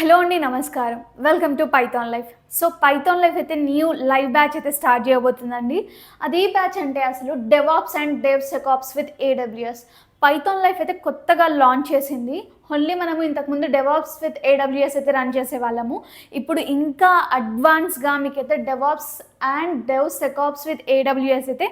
Hello అండి, నమస్కారం. Welcome to Python Life. So Python Life అయితే న్యూ లైవ్ బ్యాచ్ అయితే స్టార్ట్ చేయబోతుందండి. అది ఏ బ్యాచ్ అంటే అసలు DevOps and DevSecOps with AWS. Python Life అయితే కొత్తగా లాంచ్ చేసింది. ఓన్లీ మనము ఇంతకుముందు డెవాప్స్ విత్ ఏడబ్ల్యూఎస్ అయితే రన్ చేసేవాళ్ళము. ఇప్పుడు ఇంకా అడ్వాన్స్గా మీకైతే DevOps and DevSecOps with AWS అయితే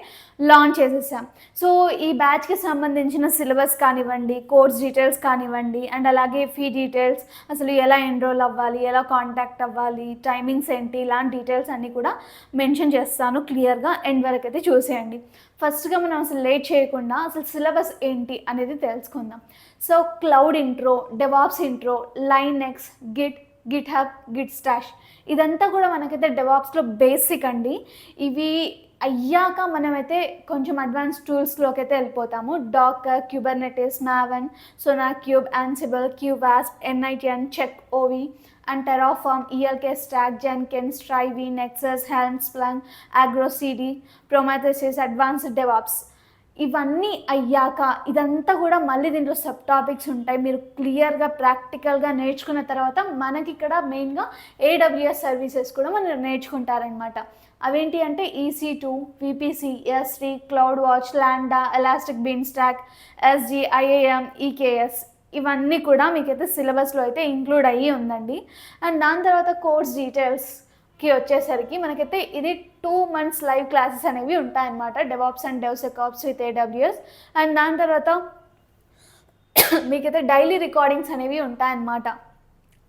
లాంచ్ చేసేసాం. సో ఈ బ్యాచ్కి సంబంధించిన సిలబస్ కానివ్వండి, కోర్స్ డీటెయిల్స్ కానివ్వండి, అండ్ అలాగే ఫీ డీటెయిల్స్, అసలు ఎలా ఎన్రోల్ అవ్వాలి, ఎలా కాంటాక్ట్ అవ్వాలి, టైమింగ్స్ ఏంటి, ఇలాంటి డీటెయిల్స్ అన్నీ కూడా మెన్షన్ చేస్తాను క్లియర్గా. ఎండ్ వరకు అయితే చూసేయండి. ఫస్ట్గా మనం అసలు లేట్ చేయకుండా అసలు సిలబస్ ఏంటి అనేది తెలుసుకుందాం. So cloud intro, DevOps intro, Linux, Git hub, Git stash, ఇదంతా కూడా మనకైతే డెవాప్స్లో బేసిక్ అండి. ఇవి అయ్యాక మనమైతే కొంచెం అడ్వాన్స్ టూల్స్లోకి అయితే వెళ్ళిపోతాము. Docker, Kubernetes, Maven, SonarQube, Ansible, క్యూవాస్ప్, NITN, Checkov and Terraform, ELK stack, Jenkins, Trivy, Nexus, Helm, Splunk, ArgoCD, Prometheus, advanced DevOps. ఇవన్నీ అయ్యాక ఇదంతా కూడా మళ్ళీ దీంట్లో సబ్ టాపిక్స్ ఉంటాయి. మీరు క్లియర్గా ప్రాక్టికల్గా నేర్చుకున్న తర్వాత మనకి ఇక్కడ మెయిన్గా ఏడబ్ల్యూఎస్ సర్వీసెస్ కూడా మనం నేర్చుకుంటారనమాట. అవేంటి అంటే EC2, VPC, S3, CloudWatch, Lambda, Elastic Beanstalk, SG, IAM, EKS, ఇవన్నీ కూడా మీకైతే సిలబస్లో అయితే ఇంక్లూడ్ అయ్యి ఉందండి. అండ్ దాని తర్వాత కోర్స్ డీటెయిల్స్కి వచ్చేసరికి మనకైతే ఇది 2 months లైవ్ క్లాసెస్ అనేవి ఉంటాయన్నమాట. DevOps and DevSecOps with AWS. And దాని తర్వాత మీకైతే డైలీ రికార్డింగ్స్ అనేవి ఉంటాయన్నమాట.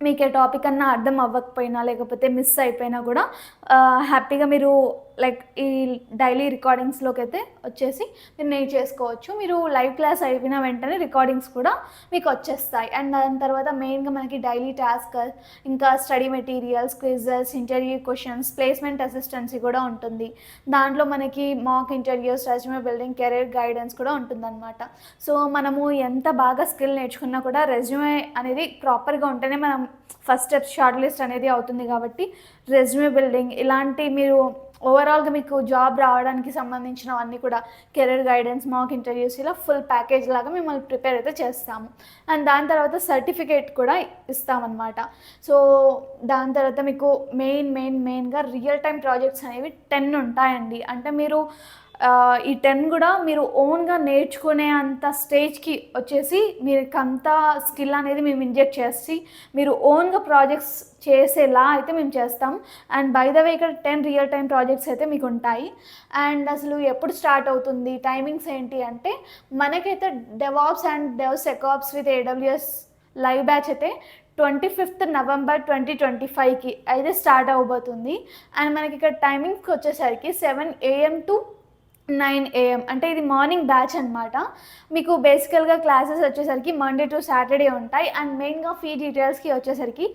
మీకు ఏ టాపిక్ అన్నా అర్థం అవ్వకపోయినా లేకపోతే మిస్ అయిపోయినా కూడా హ్యాపీగా మీరు లైక్ ఈ డైలీ రికార్డింగ్స్లోకి అయితే వచ్చేసి మీరు నేర్చేసుకోవచ్చు. మీరు లైవ్ క్లాస్ అయిపోయిన వెంటనే రికార్డింగ్స్ కూడా మీకు వచ్చేస్తాయి. అండ్ దాని తర్వాత మెయిన్గా మనకి డైలీ టాస్క్, ఇంకా study materials, quizzes, interview questions, placement assistance కూడా ఉంటుంది. దాంట్లో మనకి mock interviews, resume building, career guidance కూడా ఉంటుందన్నమాట. సో మనము ఎంత బాగా స్కిల్ నేర్చుకున్నా కూడా రెజ్యూమే అనేది ప్రాపర్గా ఉంటేనే మనం ఫస్ట్ స్టెప్ షార్ట్ లిస్ట్ అనేది అవుతుంది. కాబట్టి రెజ్యూమే బిల్డింగ్ ఇలాంటి మీరు ఓవరాల్గా మీకు జాబ్ రావడానికి సంబంధించినవన్నీ కూడా కెరీర్ గైడెన్స్, మాక్ ఇంటర్వ్యూస్, ఇలా ఫుల్ ప్యాకేజ్ లాగా మిమ్మల్ని ప్రిపేర్ అయితే చేస్తాము. అండ్ దాని తర్వాత సర్టిఫికేట్ కూడా ఇస్తామన్నమాట. సో దాని తర్వాత మీకు మెయిన్గా రియల్ టైం ప్రాజెక్ట్స్ అనేవి 10 ఉంటాయండి. అంటే మీరు ఈ 10 కూడా మీరు ఓన్గా నేర్చుకునే అంత స్టేజ్కి వచ్చేసి మీకు అంత స్కిల్ అనేది మేము ఇంజెక్ట్ చేసి మీరు ఓన్గా ప్రాజెక్ట్స్ చేసేలా అయితే మేము చేస్తాం. అండ్ బై ద వే ఇక్కడ 10 రియల్ టైం ప్రాజెక్ట్స్ అయితే మీకు ఉంటాయి. అండ్ అసలు ఎప్పుడు స్టార్ట్ అవుతుంది, టైమింగ్స్ ఏంటి అంటే మనకైతే DevOps and DevSecOps with AWS live batch అయితే 25th November 2025కి అయితే స్టార్ట్ అవ్వబోతుంది. అండ్ మనకి ఇక్కడ టైమింగ్స్కి వచ్చేసరికి 7 AM to 9 AM, అంటే ఇది మార్నింగ్ బ్యాచ్ అనమాట. మీకు బేసికల్గా క్లాసెస్ వచ్చేసరికి మండే టు సాటర్డే ఉంటాయి. అండ్ మెయిన్గా ఫీ డీటెయిల్స్కి వచ్చేసరికి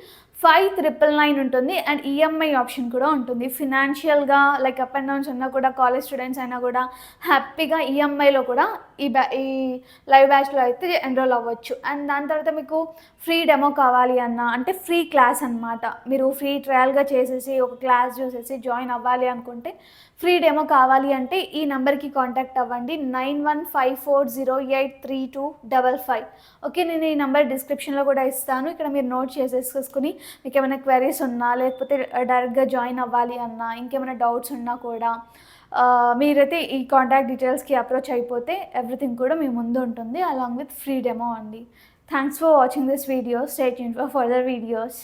5,999 ఉంటుంది. అండ్ EMI ఆప్షన్ కూడా ఉంటుంది. ఫినాన్షియల్గా లైక్ అప్ అండ్ డౌన్స్ ఉన్నా కూడా, కాలేజ్ స్టూడెంట్స్ అయినా కూడా హ్యాపీగా EMIలో కూడా ఈ లైవ్ బ్యాచ్లో అయితే ఎన్రోల్ అవ్వచ్చు. అండ్ దాని తర్వాత మీకు ఫ్రీ డెమో కావాలి అన్న, అంటే ఫ్రీ క్లాస్ అనమాట. మీరు ఫ్రీ ట్రయల్గా చేసేసి ఒక క్లాస్ చూసేసి జాయిన్ అవ్వాలి అనుకుంటే, ఫ్రీ డెమో కావాలి అంటే ఈ నెంబర్కి కాంటాక్ట్ అవ్వండి, 9154083255. ఓకే, నేను ఈ నెంబర్ డిస్క్రిప్షన్లో కూడా ఇస్తాను. ఇక్కడ మీరు నోట్ చేసేసుకుని మీకు ఏమైనా క్వెరీస్ ఉన్నా, లేకపోతే డైరెక్ట్గా జాయిన్ అవ్వాలి అన్నా, ఇంకేమైనా డౌట్స్ ఉన్నా కూడా మీరైతే ఈ కాంటాక్ట్ డీటెయిల్స్కి అప్రోచ్ అయిపోతే ఎవ్రీథింగ్ కూడా మీ ముందు ఉంటుంది, అలాంగ్ విత్ ఫ్రీ డెమో అండి. Thanks for watching this video. Stay tuned for further videos.